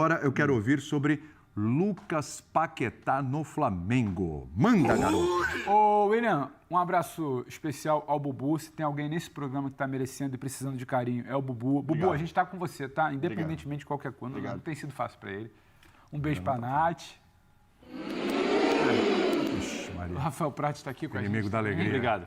Agora eu quero ouvir sobre Lucas Paquetá no Flamengo. Manda, garoto! Ô, William, um abraço especial ao Bubu. Se tem alguém nesse programa que está merecendo e precisando de carinho, é o Bubu. Obrigado. Bubu, a gente está com você, tá? Independentemente de qualquer coisa. Não tem sido fácil para ele. Um beijo para a Nath. O Rafael Prati está aqui com a gente. Inimigo da alegria. Obrigado.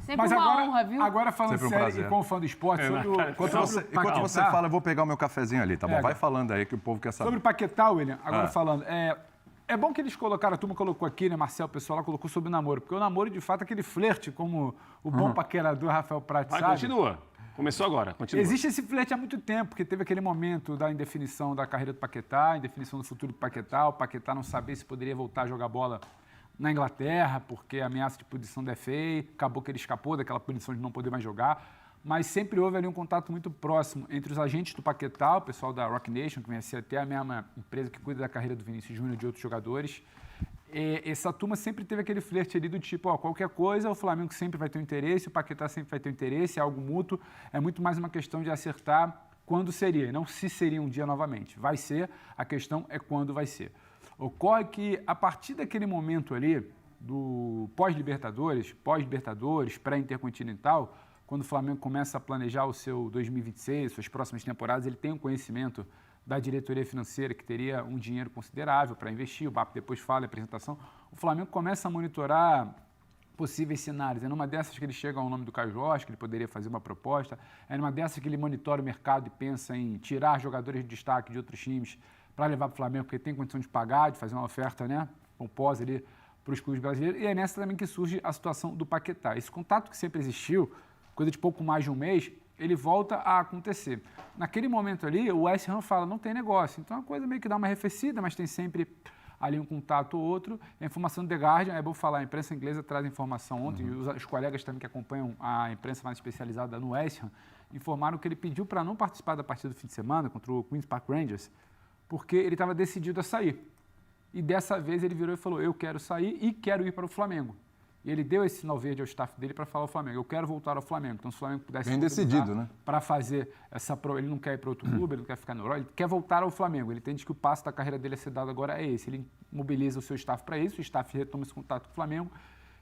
Sempre Mas uma agora, honra, viu? agora falando Sempre um sério prazer. e como fã do esporte, Enquanto você fala, eu vou pegar o meu cafezinho ali, tá bom? Pega. Vai falando aí que o povo quer saber. Sobre o Paquetá, William, agora falando, é bom que eles colocaram, a turma colocou aqui, né, Marcel, o pessoal lá colocou sobre o namoro, porque o namoro, de fato, é aquele flerte, como o bom paquerador Rafael Prati Vai, sabe. continua. Começou agora, continua. Existe esse flerte há muito tempo, porque teve aquele momento da indefinição da carreira do Paquetá, indefinição do futuro do Paquetá, o Paquetá não sabia se poderia voltar a jogar bola na Inglaterra, porque a ameaça de punição da FA, acabou que ele escapou daquela punição de não poder mais jogar, mas sempre houve ali um contato muito próximo entre os agentes do Paquetá, o pessoal da Rock Nation, que vem a ser até a mesma empresa que cuida da carreira do Vinícius Júnior e de outros jogadores. E essa turma sempre teve aquele flerte ali do tipo, ó, qualquer coisa, o Flamengo sempre vai ter um interesse, o Paquetá sempre vai ter um interesse, é algo mútuo, é muito mais uma questão de acertar quando seria, e não se seria um dia novamente. Vai ser, a questão é quando vai ser. Ocorre que, a partir daquele momento ali, do pós-Libertadores, pré-Intercontinental, quando o Flamengo começa a planejar o seu 2026, suas próximas temporadas, ele tem um conhecimento da diretoria financeira que teria um dinheiro considerável para investir, o BAP depois fala, a apresentação, o Flamengo começa a monitorar possíveis cenários. É numa dessas que ele chega ao nome do Caio Jorge, que ele poderia fazer uma proposta, é numa dessas que ele monitora o mercado e pensa em tirar jogadores de destaque de outros times para levar para o Flamengo, porque tem condição de pagar, de fazer uma oferta, né, pomposa ali para os clubes brasileiros. E é nessa também que surge a situação do Paquetá. Esse contato que sempre existiu, coisa de pouco mais de um mês, ele volta a acontecer. Naquele momento ali, o West Ham fala, não tem negócio. Então a coisa meio que dá uma arrefecida, mas tem sempre ali um contato ou outro. A informação do The Guardian, é bom falar, a imprensa inglesa traz informação ontem, e os colegas também que acompanham a imprensa mais especializada no West Ham, informaram que ele pediu para não participar da partida do fim de semana contra o Queen's Park Rangers, porque ele estava decidido a sair. E dessa vez ele virou e falou, eu quero sair e quero ir para o Flamengo. E ele deu esse sinal verde ao staff dele para falar ao Flamengo, eu quero voltar ao Flamengo. Então, se o Flamengo pudesse... Bem decidido, né? Para fazer essa... Ele não quer ir para outro clube, ele não quer ficar na Europa, ele quer voltar ao Flamengo. Ele entende que o passo da carreira dele a ser dado agora é esse. Ele mobiliza o seu staff para isso, o staff retoma esse contato com o Flamengo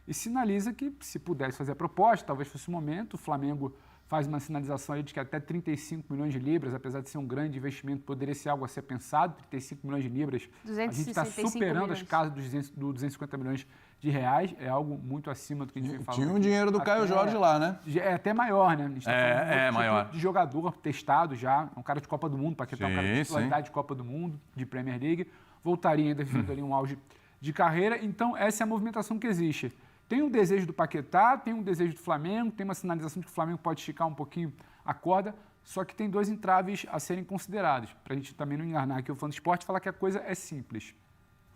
e sinaliza que, se pudesse fazer a proposta, talvez fosse o momento, o Flamengo faz uma sinalização aí de que até 35 milhões de libras, apesar de ser um grande investimento, poderia ser algo a ser pensado, 35 milhões de libras. A gente está superando as casas dos 250 milhões de reais, é algo muito acima do que a gente vem falando. Tinha o dinheiro do Caio Jorge lá, né? É até maior, né? A gente tá falando maior. Tipo de jogador testado já, é um cara de Copa do Mundo, para quem é um cara de titularidade de Copa do Mundo, de Premier League, voltaria ainda vivendo ali um auge de carreira, então essa é a movimentação que existe. Tem um desejo do Paquetá, tem um desejo do Flamengo, tem uma sinalização de que o Flamengo pode esticar um pouquinho a corda, só que tem dois entraves a serem considerados, para a gente também não enganar aqui o fã do esporte e falar que a coisa é simples.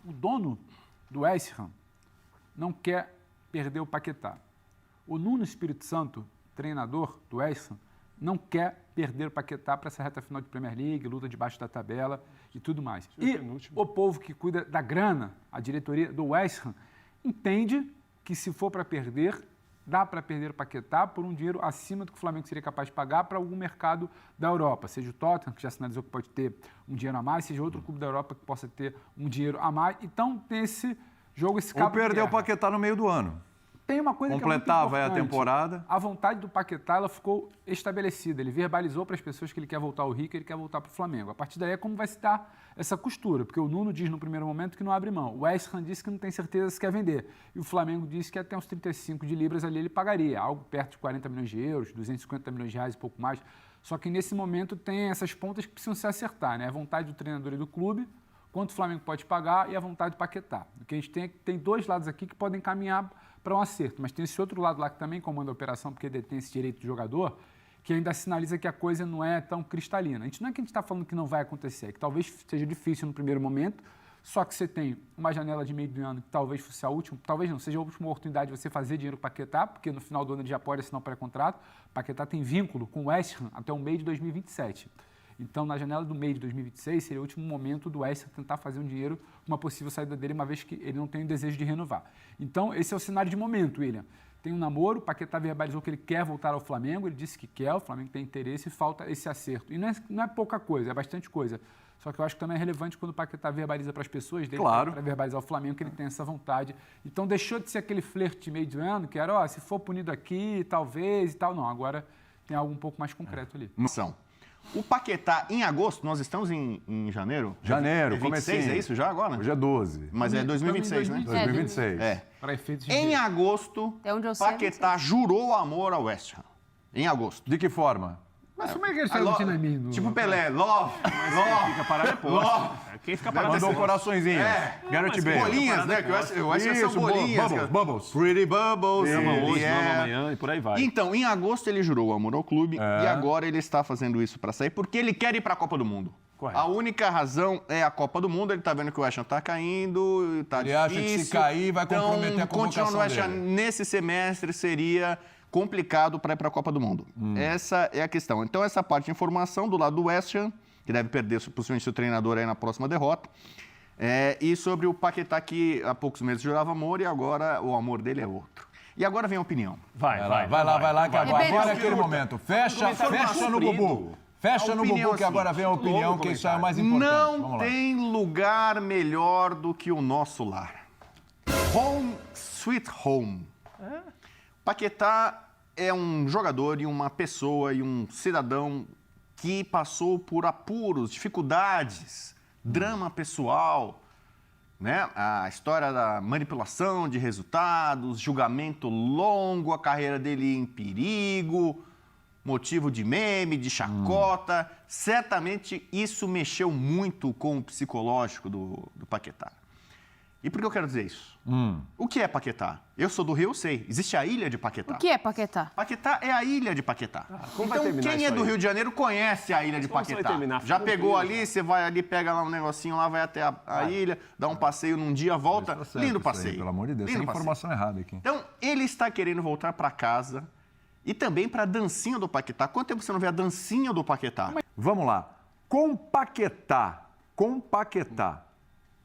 O dono do West Ham não quer perder o Paquetá. O Nuno Espírito Santo, treinador do West Ham, não quer perder o Paquetá para essa reta final de Premier League, luta debaixo da tabela e tudo mais. E o povo que cuida da grana, a diretoria do West Ham, entende que se for para perder, dá para perder o Paquetá por um dinheiro acima do que o Flamengo seria capaz de pagar para algum mercado da Europa, seja o Tottenham, que já sinalizou que pode ter um dinheiro a mais, seja outro clube da Europa que possa ter um dinheiro a mais. Então tem esse jogo, esse cabo de Ou perder o guerra. Paquetá no meio do ano. Tem uma coisa Completava que é muito a importante. temporada. A vontade do Paquetá ela ficou estabelecida. Ele verbalizou para as pessoas que ele quer voltar ao Rio, que ele quer voltar para o Flamengo. A partir daí é como vai se dar essa costura, porque o Nuno diz no primeiro momento que não abre mão. O West Ham disse que não tem certeza se quer vender. E o Flamengo disse que até uns 35 de libras ali ele pagaria, algo perto de 40 milhões de euros, 250 milhões de reais e pouco mais. Só que nesse momento tem essas pontas que precisam se acertar, né? A vontade do treinador e do clube, quanto o Flamengo pode pagar e a vontade do Paquetá. O que a gente tem dois lados aqui que podem caminhar para um acerto, mas tem esse outro lado lá que também comanda a operação, porque detém esse direito do jogador, que ainda sinaliza que a coisa não é tão cristalina. A gente não é que a gente está falando que não vai acontecer, é que talvez seja difícil no primeiro momento, só que você tem uma janela de meio do ano que talvez fosse a última, talvez não, seja a última oportunidade de você fazer dinheiro para o Paquetá, porque no final do ano ele já pode assinar um pré-contrato. O Paquetá tem vínculo com o West Ham até o meio de 2027. Então, na janela do meio de 2026, seria o último momento do West Ham tentar fazer um dinheiro, uma possível saída dele, uma vez que ele não tem o desejo de renovar. Então, esse é o cenário de momento, William. Tem um namoro, o Paquetá verbalizou que ele quer voltar ao Flamengo, ele disse que quer, o Flamengo tem interesse e falta esse acerto. E não é pouca coisa, é bastante coisa. Só que eu acho que também é relevante quando o Paquetá verbaliza para as pessoas dele, Claro. para verbalizar o Flamengo, que ele tem essa vontade. Então deixou de ser aquele flerte meio de ano, que era, se for punido aqui, talvez e tal. Não, agora tem algo um pouco mais concreto ali. O Paquetá, em agosto, nós estamos em janeiro? Janeiro, é 26, comecinho. é isso já agora? Hoje é 12. Mas é 2026, né? 2026. Para efeitos de Em agosto, Até onde eu sei, Paquetá jurou amor ao West Ham. Em agosto. De que forma? Mas como é que ele está embutindo em mim? Tipo Pelé, love. Fica parado é poste. Quem fica parado Mandou é poste. corações. Gareth Bale. Bolinhas, né? Que eu acho que são Isso, bolinhas. bubbles. Pretty Bubbles. Ama hoje, yeah. ama amanhã e por aí vai. Então, em agosto ele jurou amor ao clube e agora ele está fazendo isso para sair porque ele quer ir para a Copa do Mundo. Correto. A única razão é a Copa do Mundo. Ele está vendo que o West Ham está caindo, está Ele difícil. acha que se cair vai comprometer a Então, continuar no convocação West Ham dele. nesse semestre seria complicado para ir para a Copa do Mundo. Essa é a questão. Então, essa parte de informação do lado do West Ham, que deve perder possivelmente seu treinador aí na próxima derrota. E sobre o Paquetá, que há poucos meses jurava amor e agora o amor dele é outro. E agora vem a opinião. Vai Vai lá, que agora é aquele momento. Fecha no Bubu. Fecha no opinião Bubu, que agora vem a opinião, Longo que isso é o mais comentário. importante. Não Vamos lá. tem lugar melhor do que o nosso lar. Home sweet home. Paquetá é um jogador e uma pessoa e um cidadão que passou por apuros, dificuldades, drama pessoal, né? A história da manipulação de resultados, julgamento longo, a carreira dele em perigo, motivo de meme, de chacota. Certamente isso mexeu muito com o psicológico do Paquetá. E por que eu quero dizer isso? O que é Paquetá? Eu sou do Rio, eu sei. Existe a ilha de Paquetá. O que é Paquetá? Paquetá é a ilha de Paquetá. como vai Então, terminar quem isso é do aí? Rio de Janeiro conhece a ilha de Como você vai Paquetá. terminar? Já Fica pegou tranquilo, ali, você vai ali, pega lá um negocinho lá, vai até a ilha, dá um passeio num dia, volta. Tá certo Lindo isso aí, passeio. pelo amor de Deus, Lindo tem passeio. informação errada aqui. Então, ele está querendo voltar para casa e também para a dancinha do Paquetá. Quanto tempo você não vê a dancinha do Paquetá? Vamos lá. Com Paquetá,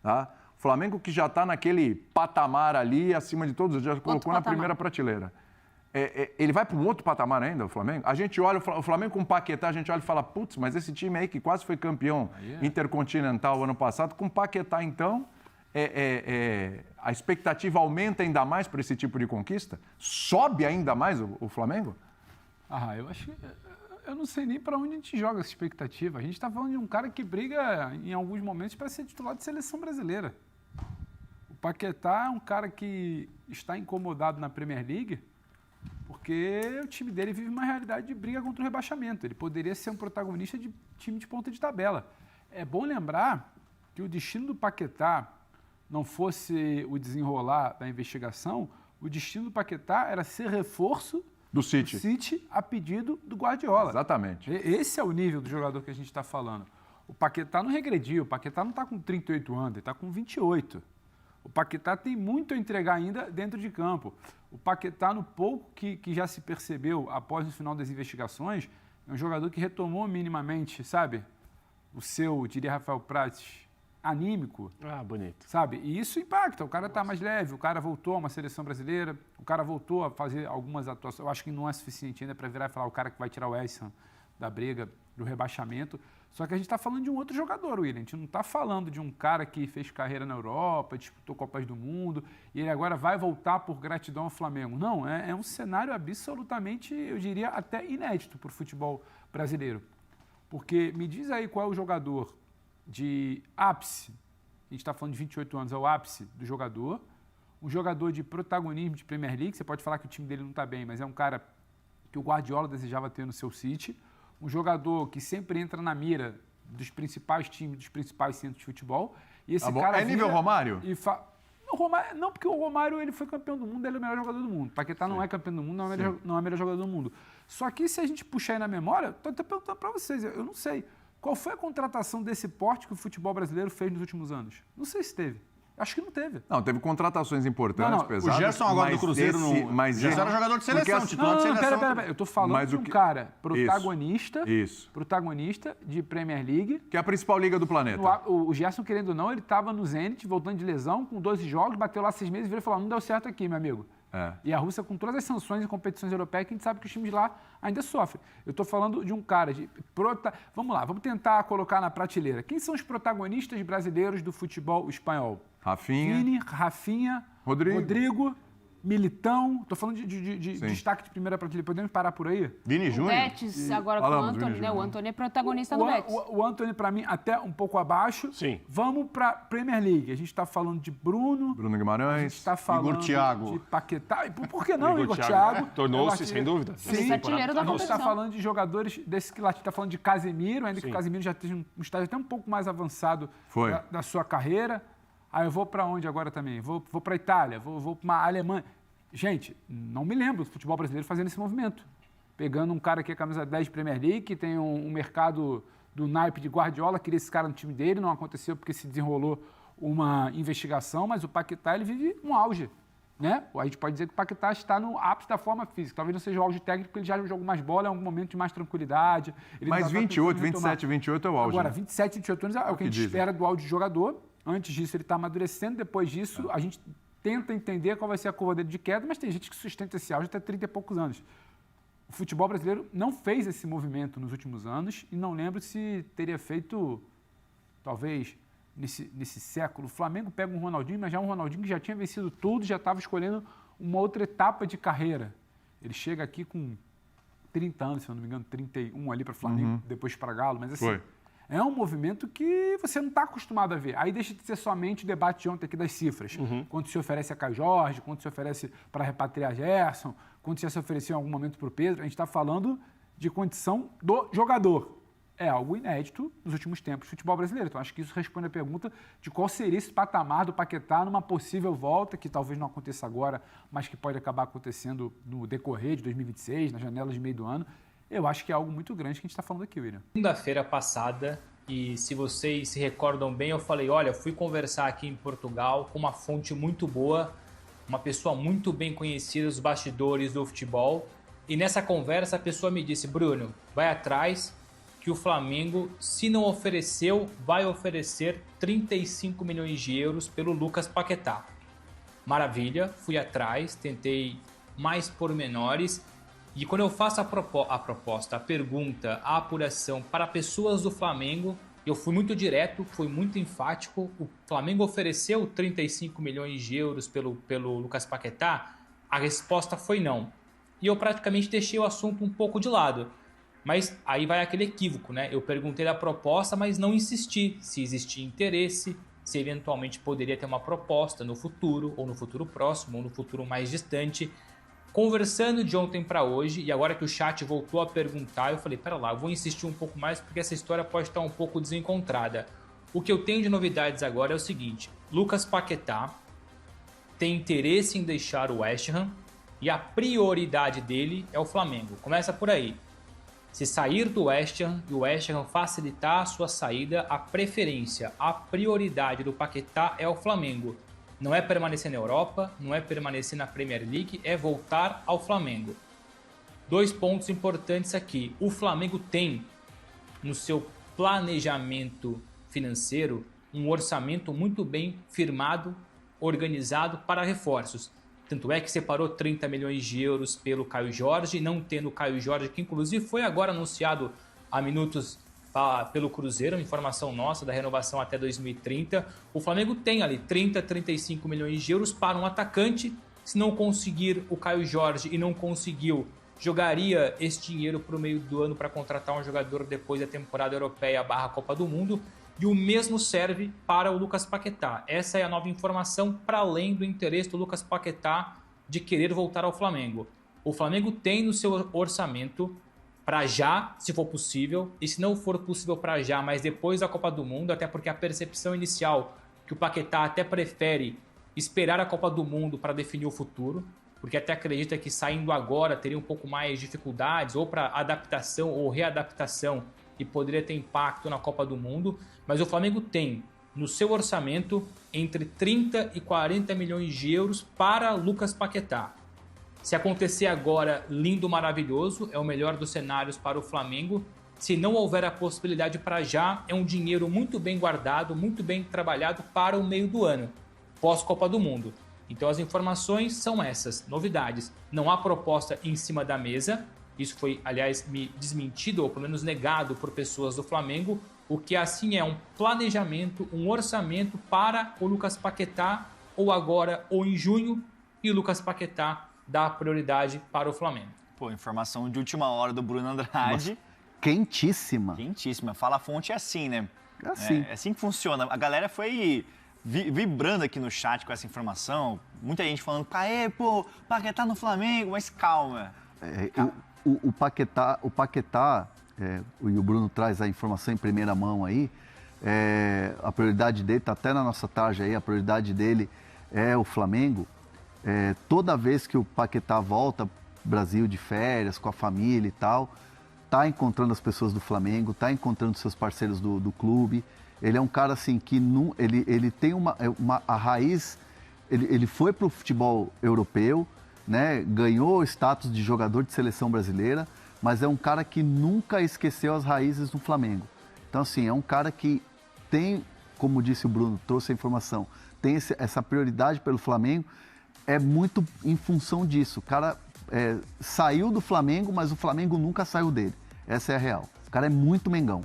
tá? O Flamengo que já está naquele patamar ali, acima de todos, já colocou na patamar? primeira prateleira. Ele vai para um outro patamar ainda, o Flamengo? A gente olha, o Flamengo com Paquetá, a gente olha e fala, putz, mas esse time aí que quase foi campeão intercontinental ano passado, com Paquetá, então, a expectativa aumenta ainda mais para esse tipo de conquista? Sobe ainda mais o Flamengo? Eu acho que... Eu não sei nem para onde a gente joga essa expectativa. A gente está falando de um cara que briga, em alguns momentos, para ser titular de seleção brasileira. O Paquetá é um cara que está incomodado na Premier League porque o time dele vive uma realidade de briga contra o rebaixamento. Ele poderia ser um protagonista de time de ponta de tabela. É bom lembrar que o destino do Paquetá não fosse o desenrolar da investigação, o destino do Paquetá era ser reforço Do City. do City a pedido do Guardiola. Exatamente. Esse é o nível do jogador que a gente está falando. O Paquetá não regrediu, o Paquetá não está com 38 anos, ele está com 28. O Paquetá tem muito a entregar ainda dentro de campo. O Paquetá, no pouco que já se percebeu após o final das investigações, é um jogador que retomou minimamente, sabe, o seu, diria Rafael Prates, anímico. Bonito. Sabe? E isso impacta. O cara está mais leve, o cara voltou a uma seleção brasileira, o cara voltou a fazer algumas atuações. Eu acho que não é suficiente ainda para virar e falar o cara que vai tirar o West Ham da briga, do rebaixamento. Só que a gente está falando de um outro jogador, William. A gente não está falando de um cara que fez carreira na Europa, disputou Copas do Mundo, e ele agora vai voltar por gratidão ao Flamengo. Não, é um cenário absolutamente, eu diria, até inédito para o futebol brasileiro. Porque me diz aí qual é o jogador de ápice, a gente está falando de 28 anos, é o ápice do jogador, um jogador de protagonismo de Premier League, você pode falar que o time dele não está bem, mas é um cara que o Guardiola desejava ter no seu City, um jogador que sempre entra na mira dos principais times, dos principais centros de futebol, e esse cara nível Romário? Não, Romário? Não, porque o Romário ele foi campeão do mundo, ele é o melhor jogador do mundo. Paquetá não é campeão do mundo, não é o melhor jogador do mundo. Só que se a gente puxar aí na memória, estou até perguntando para vocês, eu não sei. Qual foi a contratação desse porte que o futebol brasileiro fez nos últimos anos? Não sei se teve. Acho que não teve. Não, teve contratações importantes, pesadas. O Gerson agora do Cruzeiro mas o Gerson era jogador de seleção, titular de seleção. Pera. Eu tô falando de um cara protagonista, Isso. protagonista de Premier League. Que é a principal liga do planeta. O Gerson, querendo ou não, ele estava no Zenit, voltando de lesão, com 12 jogos, bateu lá 6 meses e virou e falou, não deu certo aqui, meu amigo. E a Rússia, com todas as sanções em competições europeias, que a gente sabe que os times lá ainda sofrem. Eu estou falando de um cara Vamos lá, vamos tentar colocar na prateleira. Quem são os protagonistas brasileiros do futebol espanhol? Rafinha. Vini, Rafinha, Rodrigo, Militão. Estou falando de destaque de primeira prateleira. Podemos parar por aí? Vini Júnior. Betis, agora com o Antony, né? O Antony é protagonista do Betis. O Antony, para mim, até um pouco abaixo. Sim. Vamos para Premier League. A gente está falando de Bruno Guimarães. A gente está falando Igor Thiago. de Paquetá. E por que não, Igor Thiago? Tornou-se, sem dúvida. Sim, artilheiro da a gente está competição. falando de jogadores desse que lá. A gente está falando de Casemiro, ainda que o Casemiro já esteja um estágio até um pouco mais avançado da sua carreira. Aí eu vou para onde agora também? Vou para a Itália, vou para a Alemanha. Gente, não me lembro do futebol brasileiro fazendo esse movimento. Pegando um cara que é camisa 10 de Premier League, que tem um mercado do naipe de Guardiola, queria esse cara no time dele, não aconteceu porque se desenrolou uma investigação, mas o Paquetá, ele vive um auge, né? A gente pode dizer que o Paquetá está no ápice da forma física. Talvez não seja o auge técnico, porque ele já jogou mais bola, é um momento de mais tranquilidade. Mas 28, 27, 28 é o auge. Agora, né? 27, 28 anos é o que a gente espera do auge de jogador. Antes disso, ele está amadurecendo. Depois disso, a gente tenta entender qual vai ser a curva dele de queda, mas tem gente que sustenta esse auge até 30 e poucos anos. O futebol brasileiro não fez esse movimento nos últimos anos e não lembro se teria feito, talvez, nesse século. O Flamengo pega um Ronaldinho, mas já é um Ronaldinho que já tinha vencido tudo, já estava escolhendo uma outra etapa de carreira. Ele chega aqui com 30 anos, se eu não me engano, 31 ali para o Flamengo, depois para Galo, mas assim... É um movimento que você não está acostumado a ver. Aí deixa de ser somente o debate de ontem aqui das cifras. Quanto se oferece a Caio Jorge, quanto se oferece para repatriar Gerson, quanto já se ofereceu em algum momento para o Pedro. A gente está falando de condição do jogador. É algo inédito nos últimos tempos do futebol brasileiro. Então, acho que isso responde a pergunta de qual seria esse patamar do Paquetá numa possível volta, que talvez não aconteça agora, mas que pode acabar acontecendo no decorrer de 2026, nas janelas de meio do ano. Eu acho que é algo muito grande que a gente está falando aqui, William. Segunda-feira passada, e se vocês se recordam bem, eu falei, olha, fui conversar aqui em Portugal com uma fonte muito boa, uma pessoa muito bem conhecida dos bastidores do futebol, e nessa conversa a pessoa me disse, Bruno, vai atrás que o Flamengo, se não ofereceu, vai oferecer 35 milhões de euros pelo Lucas Paquetá. Maravilha, fui atrás, tentei mais pormenores. E quando eu faço a proposta, a pergunta, a apuração para pessoas do Flamengo, eu fui muito direto, fui muito enfático. O Flamengo ofereceu 35 milhões de euros pelo Lucas Paquetá? A resposta foi não. E eu praticamente deixei o assunto um pouco de lado. Mas aí vai aquele equívoco, né? Eu perguntei da proposta, mas não insisti se existia interesse, se eventualmente poderia ter uma proposta no futuro, ou no futuro próximo, ou no futuro mais distante. Conversando de ontem para hoje, e agora que o chat voltou a perguntar, eu falei, pera lá, eu vou insistir um pouco mais porque essa história pode estar um pouco desencontrada. O que eu tenho de novidades agora é o seguinte, Lucas Paquetá tem interesse em deixar o West Ham e a prioridade dele é o Flamengo. Começa por aí. Se sair do West Ham e o West Ham facilitar a sua saída, a preferência, a prioridade do Paquetá é o Flamengo. Não é permanecer na Europa, não é permanecer na Premier League, é voltar ao Flamengo. 2 pontos importantes aqui. O Flamengo tem, no seu planejamento financeiro, um orçamento muito bem firmado, organizado para reforços. Tanto é que separou 30 milhões de euros pelo Caio Jorge, não tendo o Caio Jorge, que inclusive foi agora anunciado há minutos pelo Cruzeiro, informação nossa da renovação até 2030. O Flamengo tem ali 30, 35 milhões de euros para um atacante. Se não conseguir o Caio Jorge e não conseguiu, jogaria esse dinheiro para o meio do ano para contratar um jogador depois da temporada europeia / Copa do Mundo. E o mesmo serve para o Lucas Paquetá. Essa é a nova informação para além do interesse do Lucas Paquetá de querer voltar ao Flamengo. O Flamengo tem no seu orçamento para já, se for possível, e se não for possível para já, mas depois da Copa do Mundo, até porque a percepção inicial que o Paquetá até prefere esperar a Copa do Mundo para definir o futuro, porque até acredita que saindo agora teria um pouco mais de dificuldades, ou para adaptação ou readaptação, e poderia ter impacto na Copa do Mundo, mas o Flamengo tem no seu orçamento entre 30 e 40 milhões de euros para Lucas Paquetá. Se acontecer agora, lindo, maravilhoso, é o melhor dos cenários para o Flamengo. Se não houver a possibilidade para já, é um dinheiro muito bem guardado, muito bem trabalhado para o meio do ano, pós-Copa do Mundo. Então as informações são essas, novidades. Não há proposta em cima da mesa, isso foi, aliás, desmentido ou pelo menos negado por pessoas do Flamengo. O que assim é um planejamento, um orçamento para o Lucas Paquetá, ou agora ou em junho, e o Lucas Paquetá dá prioridade para o Flamengo. Pô, informação de última hora do Bruno Andrade. Quentíssima. Quentíssima. Fala a fonte é assim, né? É assim. É assim que funciona. A galera foi vibrando aqui no chat com essa informação. Muita gente falando, pô, Paquetá no Flamengo, mas calma. O Paquetá, e o Bruno traz a informação em primeira mão aí, a prioridade dele, está até na nossa tarja aí, a prioridade dele é o Flamengo. Toda vez que o Paquetá volta pro Brasil de férias, com a família e tal, tá encontrando as pessoas do Flamengo, tá encontrando seus parceiros do clube. Ele é um cara assim que ele tem a raiz, ele foi pro futebol europeu, né? Ganhou o status de jogador de seleção brasileira, mas é um cara que nunca esqueceu as raízes do Flamengo. Então assim, é um cara que tem, como disse o Bruno, trouxe a informação, tem essa prioridade pelo Flamengo, é muito em função disso. O cara saiu do Flamengo, mas o Flamengo nunca saiu dele. Essa é a real. O cara é muito Mengão.